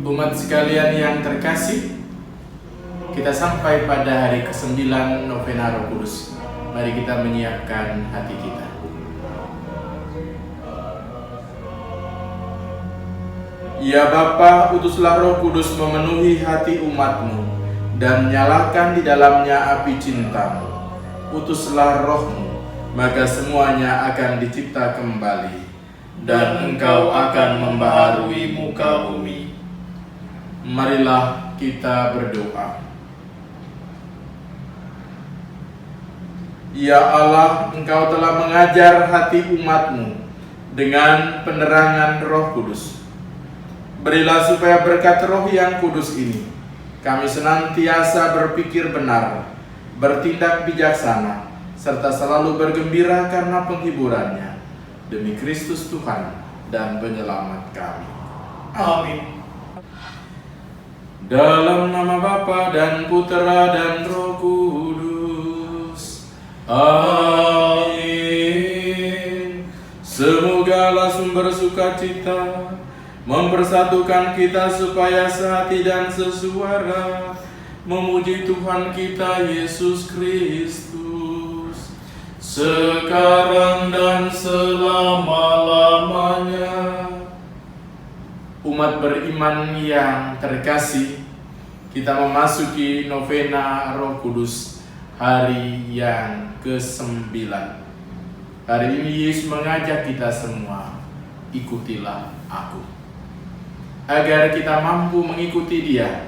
Umat sekalian yang terkasih, kita sampai pada hari ke-9 Novena Roh Kudus. Mari kita menyiapkan hati kita. Ya Bapa, utuslah Roh Kudus memenuhi hati umat-Mu dan nyalakan di dalamnya api cinta-Mu. Utuslah Roh-Mu, maka semuanya akan dicipta kembali, dan Engkau akan membaharui muka bumi. Marilah kita berdoa. Ya Allah, Engkau telah mengajar hati umat-Mu dengan penerangan Roh Kudus. Berilah supaya berkat Roh yang kudus ini, kami senantiasa berpikir benar, bertindak bijaksana, serta selalu bergembira karena penghiburannya. Demi Kristus Tuhan dan Penyelamat kami. Amin. Dalam nama Bapa dan Putera dan Roh Kudus. Amin. Semogalah sumber sukacita mempersatukan kita supaya sehati dan sesuara memuji Tuhan kita Yesus Kristus sekarang dan selama-lamanya. Umat beriman yang terkasih, kita memasuki Novena Roh Kudus, hari yang ke-9. Hari ini Yesus mengajak kita semua, ikutilah aku. Agar kita mampu mengikuti Dia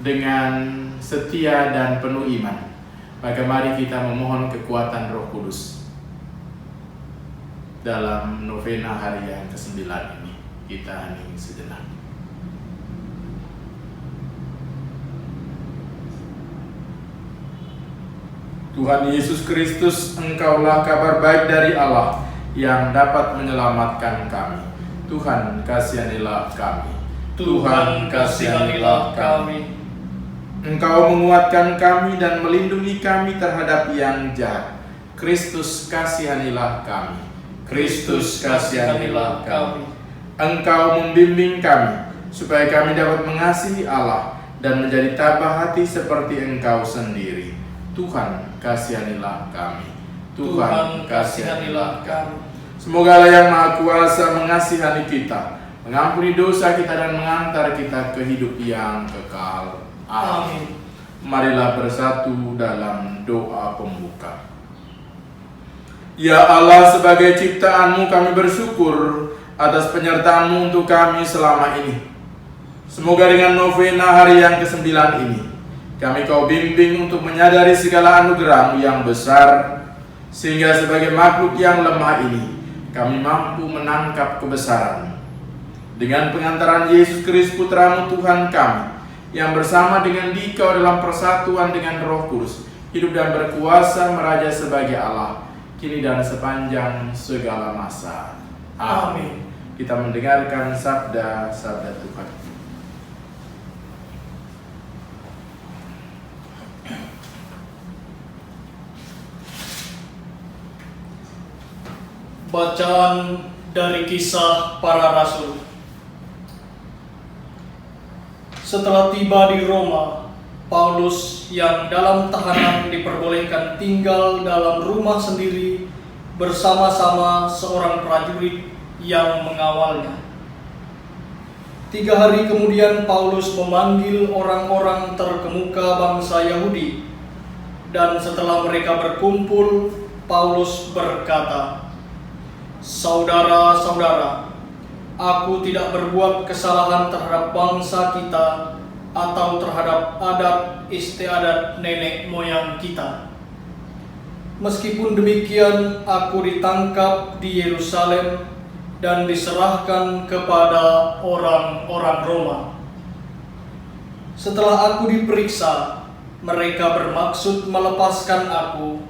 dengan setia dan penuh iman, maka mari kita memohon kekuatan Roh Kudus dalam Novena hari yang ke-9 ini. Kita hening sejenak. Tuhan Yesus Kristus, Engkaulah kabar baik dari Allah yang dapat menyelamatkan kami. Tuhan, kasihanilah kami. Tuhan, kasihanilah kami. Engkau menguatkan kami dan melindungi kami terhadap yang jahat. Kristus, kasihanilah kami. Kristus, kasihanilah kami. Engkau membimbing kami supaya kami dapat mengasihi Allah dan menjadi tabah hati seperti Engkau sendiri. Tuhan, kasihanilah kami. Tuhan, kasihanilah kami. Semoga Allah yang Maha Kuasa mengasihani kita, mengampuni dosa kita dan mengantar kita ke hidup yang kekal. Amin. Marilah bersatu dalam doa pembuka. Ya Allah, sebagai ciptaan-Mu kami bersyukur atas penyertaan-Mu untuk kami selama ini. Semoga dengan novena hari yang ke-9 ini, kami Kau bimbing untuk menyadari segala anugerah-Mu yang besar, sehingga sebagai makhluk yang lemah ini, kami mampu menangkap kebesaran-Mu. Dengan pengantaran Yesus Kristus Putra-Mu Tuhan kami, yang bersama dengan Dikau dalam persatuan dengan Roh Kudus, hidup dan berkuasa meraja sebagai Allah, kini dan sepanjang segala masa. Amin. Kita mendengarkan sabda-sabda Tuhan. Bacaan dari Kisah Para Rasul. Setelah tiba di Roma, Paulus yang dalam tahanan diperbolehkan tinggal dalam rumah sendiri bersama-sama seorang prajurit yang mengawalnya. 3 hari kemudian Paulus memanggil orang-orang terkemuka bangsa Yahudi, dan setelah mereka berkumpul, Paulus berkata, "Saudara-saudara, aku tidak berbuat kesalahan terhadap bangsa kita atau terhadap adat istiadat nenek moyang kita. Meskipun demikian, aku ditangkap di Yerusalem dan diserahkan kepada orang-orang Roma. Setelah aku diperiksa, mereka bermaksud melepaskan aku,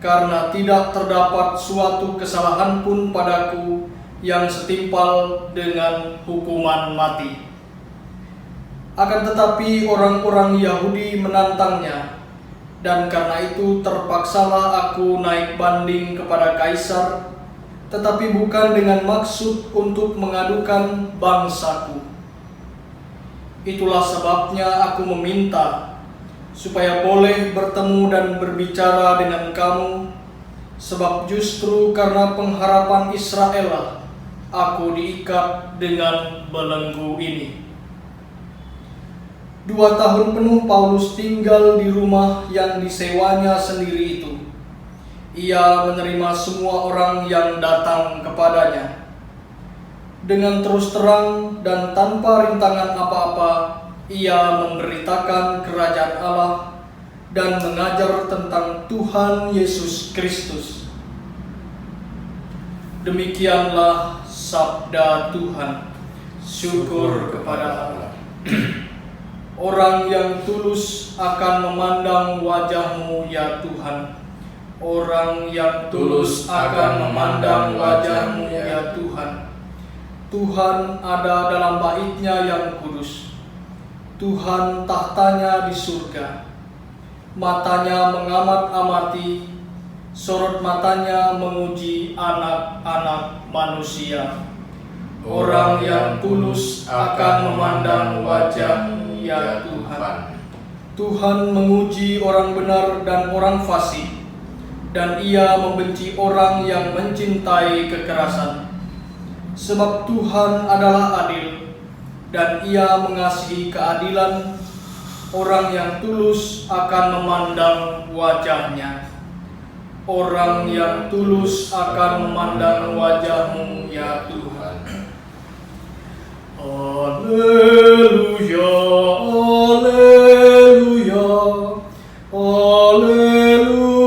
karena tidak terdapat suatu kesalahan pun padaku yang setimpal dengan hukuman mati. Akan tetapi orang-orang Yahudi menantangnya, dan karena itu terpaksalah aku naik banding kepada Kaisar, tetapi bukan dengan maksud untuk mengadukan bangsaku. Itulah sebabnya aku meminta supaya boleh bertemu dan berbicara dengan kamu, sebab justru karena pengharapan Israel lah aku diikat dengan belenggu ini. 2 tahun penuh Paulus tinggal di rumah yang disewanya sendiri itu. Ia menerima semua orang yang datang kepadanya. Dengan terus terang dan tanpa rintangan apa-apa, ia memberitakan kerajaan Allah dan mengajar tentang Tuhan Yesus Kristus. Demikianlah sabda Tuhan. Syukur kepada Allah. Orang yang tulus akan memandang wajah-Mu ya Tuhan. Orang yang tulus akan memandang wajah-Mu ya Tuhan. Tuhan ada dalam bait-Nya yang kudus. Tuhan tahtanya di surga. Matanya mengamat-amati, sorot matanya menguji anak-anak manusia. Orang yang tulus akan memandang wajah-Mu ya Tuhan. Tuhan menguji orang benar dan orang fasik, dan Ia membenci orang yang mencintai kekerasan. Sebab Tuhan adalah adil, dan Ia mengasihi keadilan. Orang yang tulus akan memandang wajah-Nya. Orang yang tulus akan memandang wajah-Mu ya Tuhan. Haleluya, haleluya, haleluya,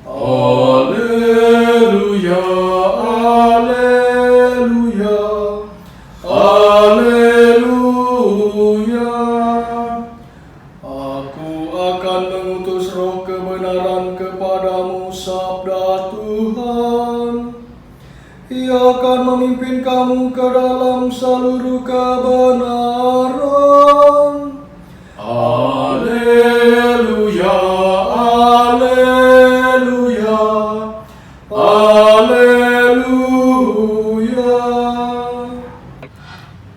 haleluya, haleluya, haleluya. Aku akan mengutus roh kebenaran kepadamu, sabda Tuhan. Ia akan memimpin kamu ke dalam seluruh kebenaran. Haleluya, haleluya, haleluya.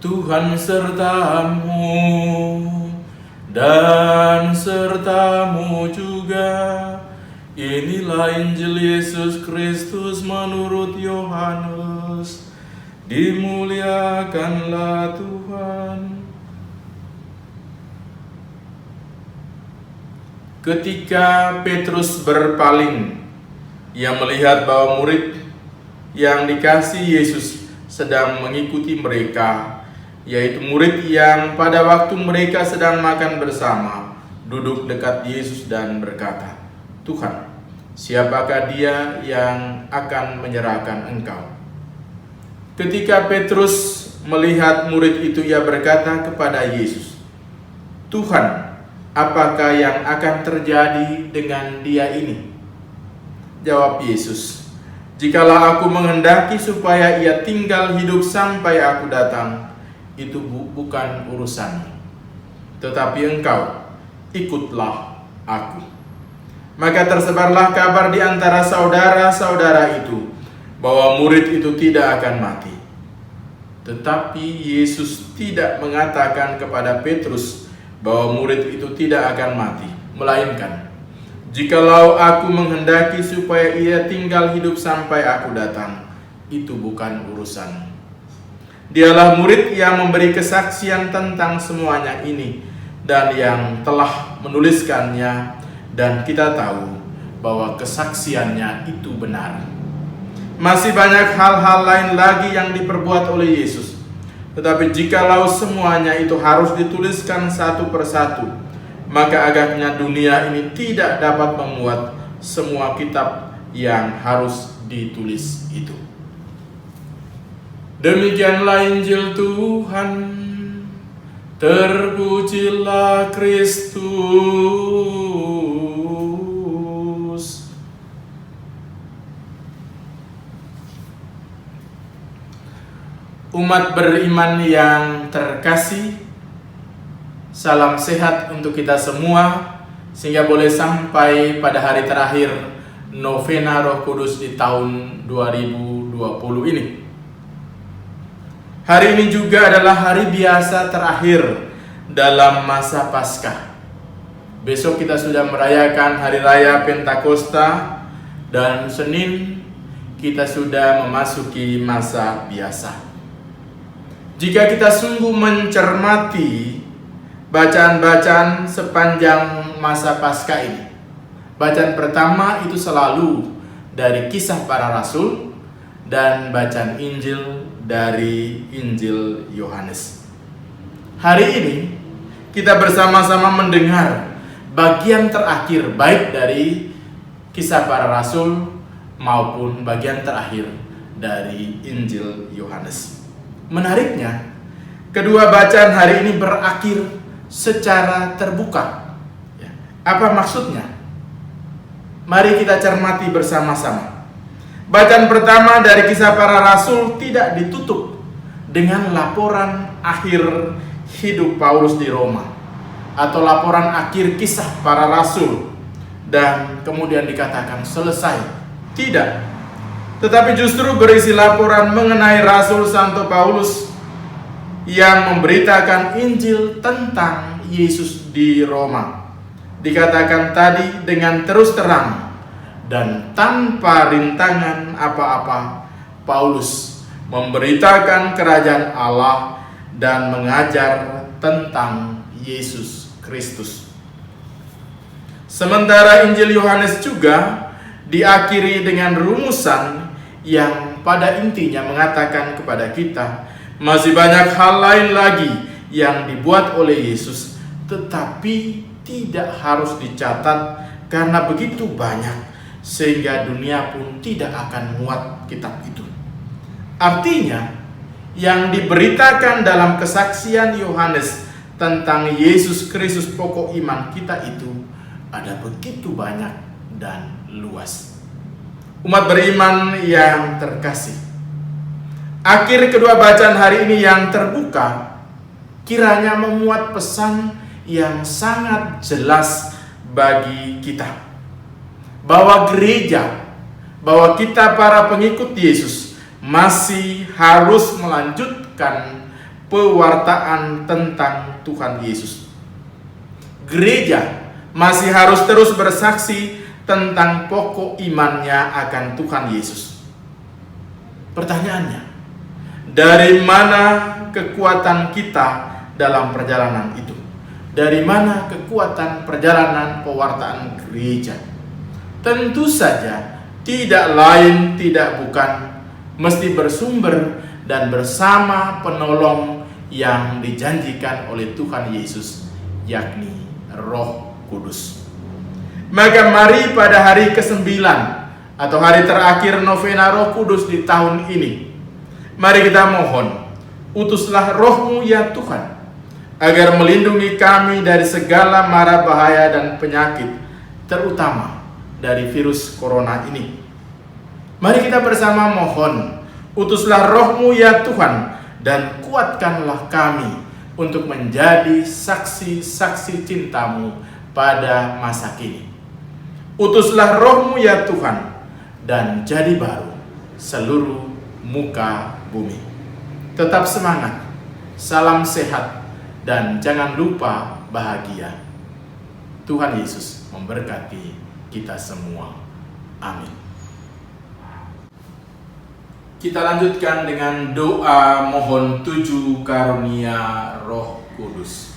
Tuhan sertamu dan sertamu juga. Inilah Injil Yesus Kristus menurut Yohanes. Dimuliakanlah Tuhan. Ketika Petrus berpaling, ia melihat bahwa murid yang dikasihi Yesus sedang mengikuti mereka, yaitu murid yang pada waktu mereka sedang makan bersama, duduk dekat Yesus dan berkata, "Tuhan, siapakah dia yang akan menyerahkan Engkau?" Ketika Petrus melihat murid itu, ia berkata kepada Yesus, "Tuhan, apakah yang akan terjadi dengan dia ini?" Jawab Yesus, "Jikalau aku menghendaki supaya ia tinggal hidup sampai aku datang, itu bukan urusanmu. Tetapi engkau, ikutlah aku." Maka tersebarlah kabar di antara saudara-saudara itu bahwa murid itu tidak akan mati. Tetapi Yesus tidak mengatakan kepada Petrus bahwa murid itu tidak akan mati, melainkan, "Jikalau aku menghendaki supaya ia tinggal hidup sampai aku datang, itu bukan urusanmu." Dialah murid yang memberi kesaksian tentang semuanya ini dan yang telah menuliskannya, dan kita tahu bahwa kesaksiannya itu benar. Masih banyak hal-hal lain lagi yang diperbuat oleh Yesus. Tetapi jikalau semuanya itu harus dituliskan satu persatu, maka agaknya dunia ini tidak dapat memuat semua kitab yang harus ditulis itu. Demikianlah Injil Tuhan. Terpujilah Kristus. Umat beriman yang terkasih, salam sehat untuk kita semua, sehingga boleh sampai pada hari terakhir novena Roh Kudus di tahun 2020 ini. Hari ini juga adalah hari biasa terakhir dalam masa Paskah. Besok kita sudah merayakan Hari Raya Pentakosta, dan Senin kita sudah memasuki masa biasa. Jika kita sungguh mencermati bacaan-bacaan sepanjang masa Paskah ini, bacaan pertama itu selalu dari Kisah Para Rasul dan bacaan Injil dari Injil Yohanes. Hari ini kita bersama-sama mendengar bagian terakhir baik dari Kisah Para Rasul maupun bagian terakhir dari Injil Yohanes. Menariknya, kedua bacaan hari ini berakhir secara terbuka. Apa maksudnya? Mari kita cermati bersama-sama. Bacaan pertama dari Kisah Para Rasul tidak ditutup dengan laporan akhir hidup Paulus di Roma, atau laporan akhir Kisah Para Rasul dan kemudian dikatakan selesai. Tidak, tetapi justru berisi laporan mengenai Rasul Santo Paulus yang memberitakan Injil tentang Yesus di Roma. Dikatakan tadi dengan terus terang dan tanpa rintangan apa-apa, Paulus memberitakan kerajaan Allah dan mengajar tentang Yesus Kristus. Sementara Injil Yohanes juga diakhiri dengan rumusan yang pada intinya mengatakan kepada kita, masih banyak hal lain lagi yang dibuat oleh Yesus, tetapi tidak harus dicatat karena begitu banyak, sehingga dunia pun tidak akan muat kitab itu. Artinya, yang diberitakan dalam kesaksian Yohanes tentang Yesus Kristus pokok iman kita itu ada begitu banyak dan luas. Umat beriman yang terkasih, akhir kedua bacaan hari ini yang terbuka kiranya memuat pesan yang sangat jelas bagi kita, bahwa gereja, bahwa kita para pengikut Yesus masih harus melanjutkan pewartaan tentang Tuhan Yesus. Gereja masih harus terus bersaksi tentang pokok imannya akan Tuhan Yesus. Pertanyaannya, dari mana kekuatan kita dalam perjalanan itu? Dari mana kekuatan perjalanan pewartaan gereja? Tentu saja tidak lain tidak bukan mesti bersumber dan bersama penolong yang dijanjikan oleh Tuhan Yesus, yakni Roh Kudus. Maka mari pada hari ke-9 atau hari terakhir novena Roh Kudus di tahun ini, mari kita mohon, utuslah Roh-Mu ya Tuhan, agar melindungi kami dari segala mara bahaya dan penyakit, terutama dari virus corona ini. Mari kita bersama mohon, utuslah Roh-Mu ya Tuhan, dan kuatkanlah kami untuk menjadi saksi-saksi cinta-Mu pada masa kini. Utuslah Roh-Mu ya Tuhan, dan jadi baru seluruh muka bumi. Tetap semangat, salam sehat, dan jangan lupa bahagia. Tuhan Yesus memberkati kita semua. Amin. Kita lanjutkan dengan doa mohon 7 karunia Roh Kudus.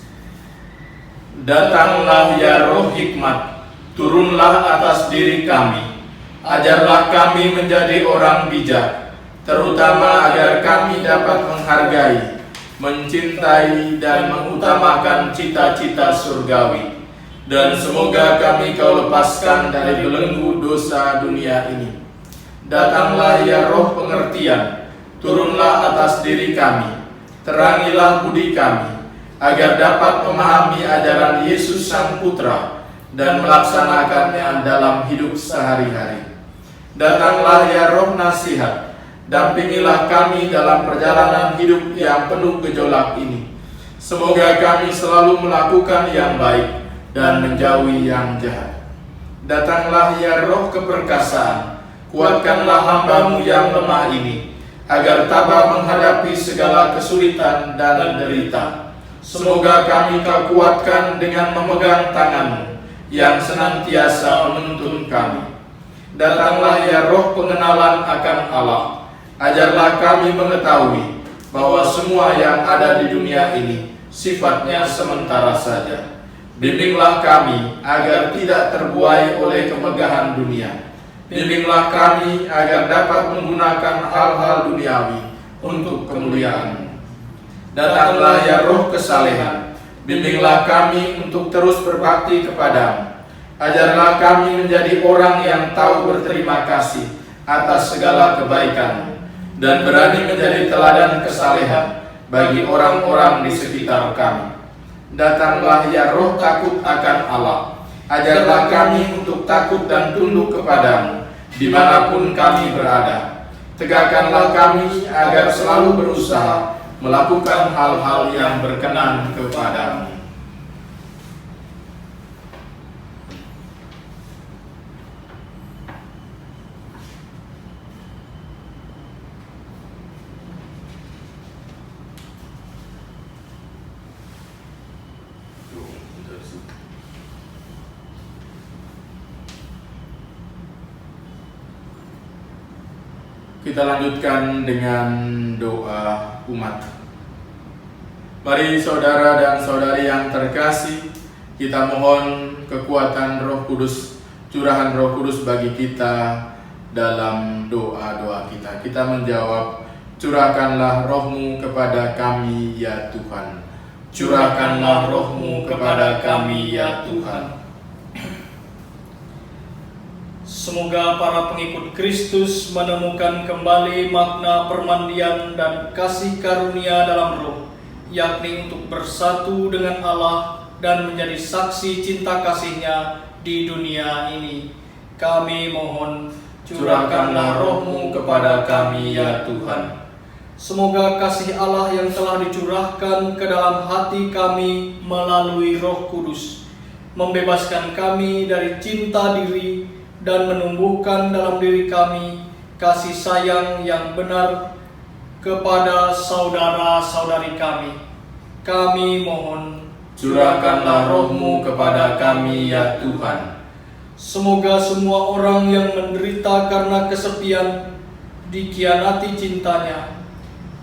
Datanglah ya Roh hikmat, turunlah atas diri kami. Ajarlah kami menjadi orang bijak, terutama agar kami dapat menghargai, mencintai dan mengutamakan cita-cita surgawi. Dan semoga kami Kau lepaskan dari belenggu dosa dunia ini. Datanglah ya Roh pengertian, turunlah atas diri kami, terangilah budi kami, agar dapat memahami ajaran Yesus Sang Putra dan melaksanakannya dalam hidup sehari-hari. Datanglah ya Roh Nasihat, dampingilah kami dalam perjalanan hidup yang penuh gejolak ini. Semoga kami selalu melakukan yang baik dan menjauhi yang jahat. Datanglah ya Roh Keperkasaan, kuatkanlah hamba-Mu yang lemah ini, agar tabah menghadapi segala kesulitan dan derita. Semoga kami Kau kuatkan dengan memegang tangan-Mu yang senantiasa menuntun kami. Datanglah ya Roh Pengenalan akan Allah, ajarlah kami mengetahui bahwa semua yang ada di dunia ini sifatnya sementara saja. Bimbinglah kami agar tidak terbuai oleh kemegahan dunia. Bimbinglah kami agar dapat menggunakan hal-hal duniawi untuk kemuliaan-Mu. Datanglah ya Roh Kesalehan, bimbinglah kami untuk terus berbakti kepada-Mu. Ajarlah kami menjadi orang yang tahu berterima kasih atas segala kebaikan-Mu dan berani menjadi teladan kesalehan bagi orang-orang di sekitar kami. Datanglah ya Roh Takut akan Allah, ajarlah kami untuk takut dan tunduk kepada-Mu dimanapun kami berada. Tegakkanlah kami agar selalu berusaha melakukan hal-hal yang berkenan kepada-Mu. Kita lanjutkan dengan doa umat. Mari saudara dan saudari yang terkasih, kita mohon kekuatan Roh Kudus, curahan Roh Kudus bagi kita dalam doa-doa kita. Kita menjawab, curahkanlah Roh-Mu kepada kami ya Tuhan. Curahkanlah Roh-Mu kepada kami ya Tuhan. Semoga para pengikut Kristus menemukan kembali makna permandian dan kasih karunia dalam Roh, yakni untuk bersatu dengan Allah dan menjadi saksi cinta kasih-Nya di dunia ini. Kami mohon, curahkanlah Roh-Mu kepada kami ya Tuhan. Semoga kasih Allah yang telah dicurahkan ke dalam hati kami melalui Roh Kudus membebaskan kami dari cinta diri dan menumbuhkan dalam diri kami kasih sayang yang benar kepada saudara-saudari kami. Kami mohon, curahkanlah Roh-Mu kepada kami ya Tuhan. Semoga semua orang yang menderita karena kesepian dikhianati cintanya,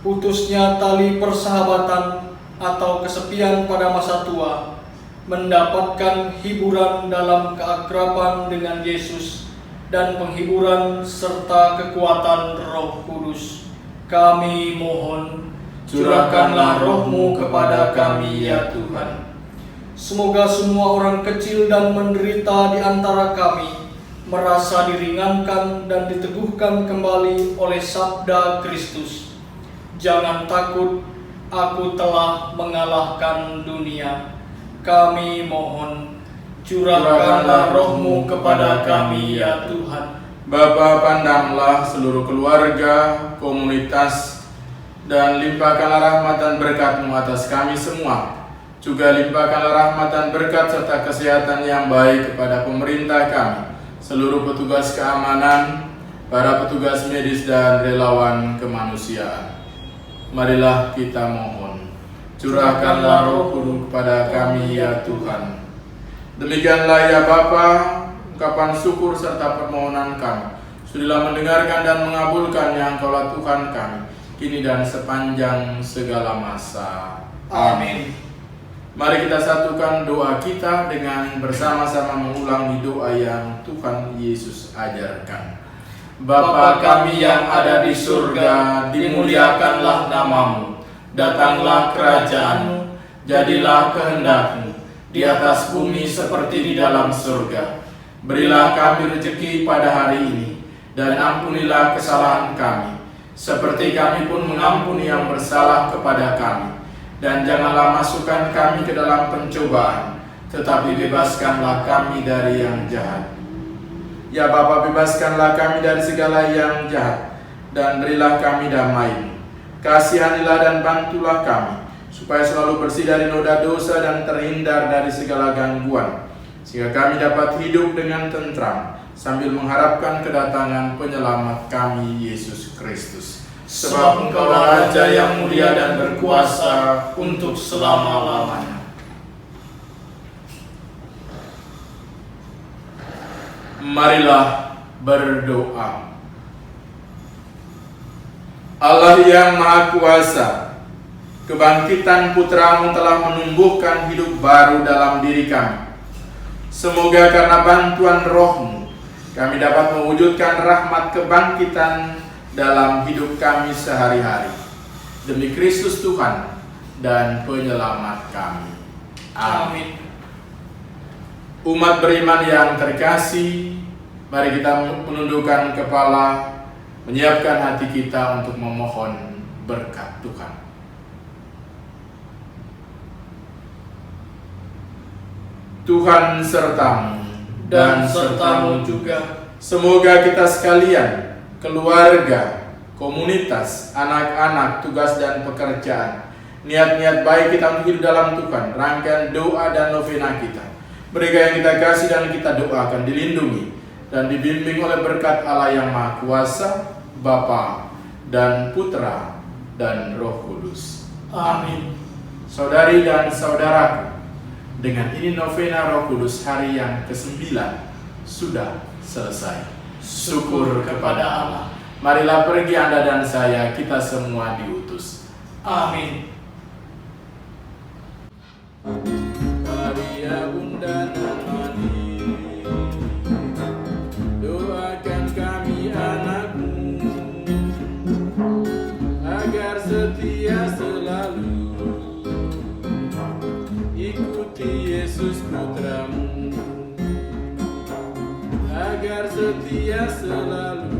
putusnya tali persahabatan atau kesepian pada masa tua, mendapatkan hiburan dalam keakraban dengan Yesus dan penghiburan serta kekuatan Roh Kudus. Kami mohon, curahkanlah Roh-Mu kepada kami ya Tuhan. Semoga semua orang kecil dan menderita di antara kami merasa diringankan dan diteguhkan kembali oleh sabda Kristus. Jangan takut, aku telah mengalahkan dunia. Kami mohon, curahkanlah Roh-Mu kepada kami ya Tuhan. Bapa, pandanglah seluruh keluarga, komunitas, dan limpahkanlah rahmat dan berkat-Mu atas kami semua. Juga limpahkanlah rahmat dan berkat serta kesehatan yang baik kepada pemerintah kami, seluruh petugas keamanan, para petugas medis dan relawan kemanusiaan. Marilah kita mohon, curahkanlah Roh Kudus kepada kami ya Tuhan. Demikianlah ya Bapa, ungkapan syukur serta permohonan kami. Sudilah mendengarkan dan mengabulkan yang Engkaulah Tuhan kami, kini dan sepanjang segala masa. Amin. Mari kita satukan doa kita dengan bersama-sama mengulangi doa yang Tuhan Yesus ajarkan. Bapa kami yang ada di surga, dimuliakanlah nama-Mu. Datanglah kerajaan-Mu, jadilah kehendak-Mu di atas bumi seperti di dalam surga. Berilah kami rezeki pada hari ini, dan ampunilah kesalahan kami, seperti kami pun mengampuni yang bersalah kepada kami. Dan janganlah masukkan kami ke dalam pencobaan, tetapi bebaskanlah kami dari yang jahat. Ya Bapa, bebaskanlah kami dari segala yang jahat, dan berilah kami damai. Kasihanilah dan bantulah kami, supaya selalu bersih dari noda dosa dan terhindar dari segala gangguan, sehingga kami dapat hidup dengan tentram, sambil mengharapkan kedatangan penyelamat kami, Yesus Kristus. Sebab Engkaulah Raja yang mulia dan berkuasa untuk selama-lamanya. Marilah berdoa. Allah yang Maha Kuasa, kebangkitan Putra-Mu telah menumbuhkan hidup baru dalam diri kami. Semoga karena bantuan Roh-Mu, kami dapat mewujudkan rahmat kebangkitan dalam hidup kami sehari-hari. Demi Kristus Tuhan dan Penyelamat kami. Amin. Umat beriman yang terkasih, mari kita menundukkan kepala, menyiapkan hati kita untuk memohon berkat Tuhan. Tuhan sertamu Dan sertamu juga. Semoga kita sekalian, keluarga, komunitas, anak-anak, tugas dan pekerjaan, niat-niat baik kita untuk hidup dalam Tuhan, rangkaian doa dan novena kita, mereka yang kita kasih dan kita doakan dilindungi dan dibimbing oleh berkat Allah yang Maha Kuasa, Bapa dan Putra dan Roh Kudus. Amin. Saudari dan saudaraku, dengan ini novena Roh Kudus hari yang ke-9 sudah selesai. Syukur kepada Allah. Marilah pergi Anda dan saya, kita semua diutus. Amin. Maria Bunda nan mandiri, doakan kami anakmu, agar setia selalu ikuti Yesus Putra-Mu, agar setia selalu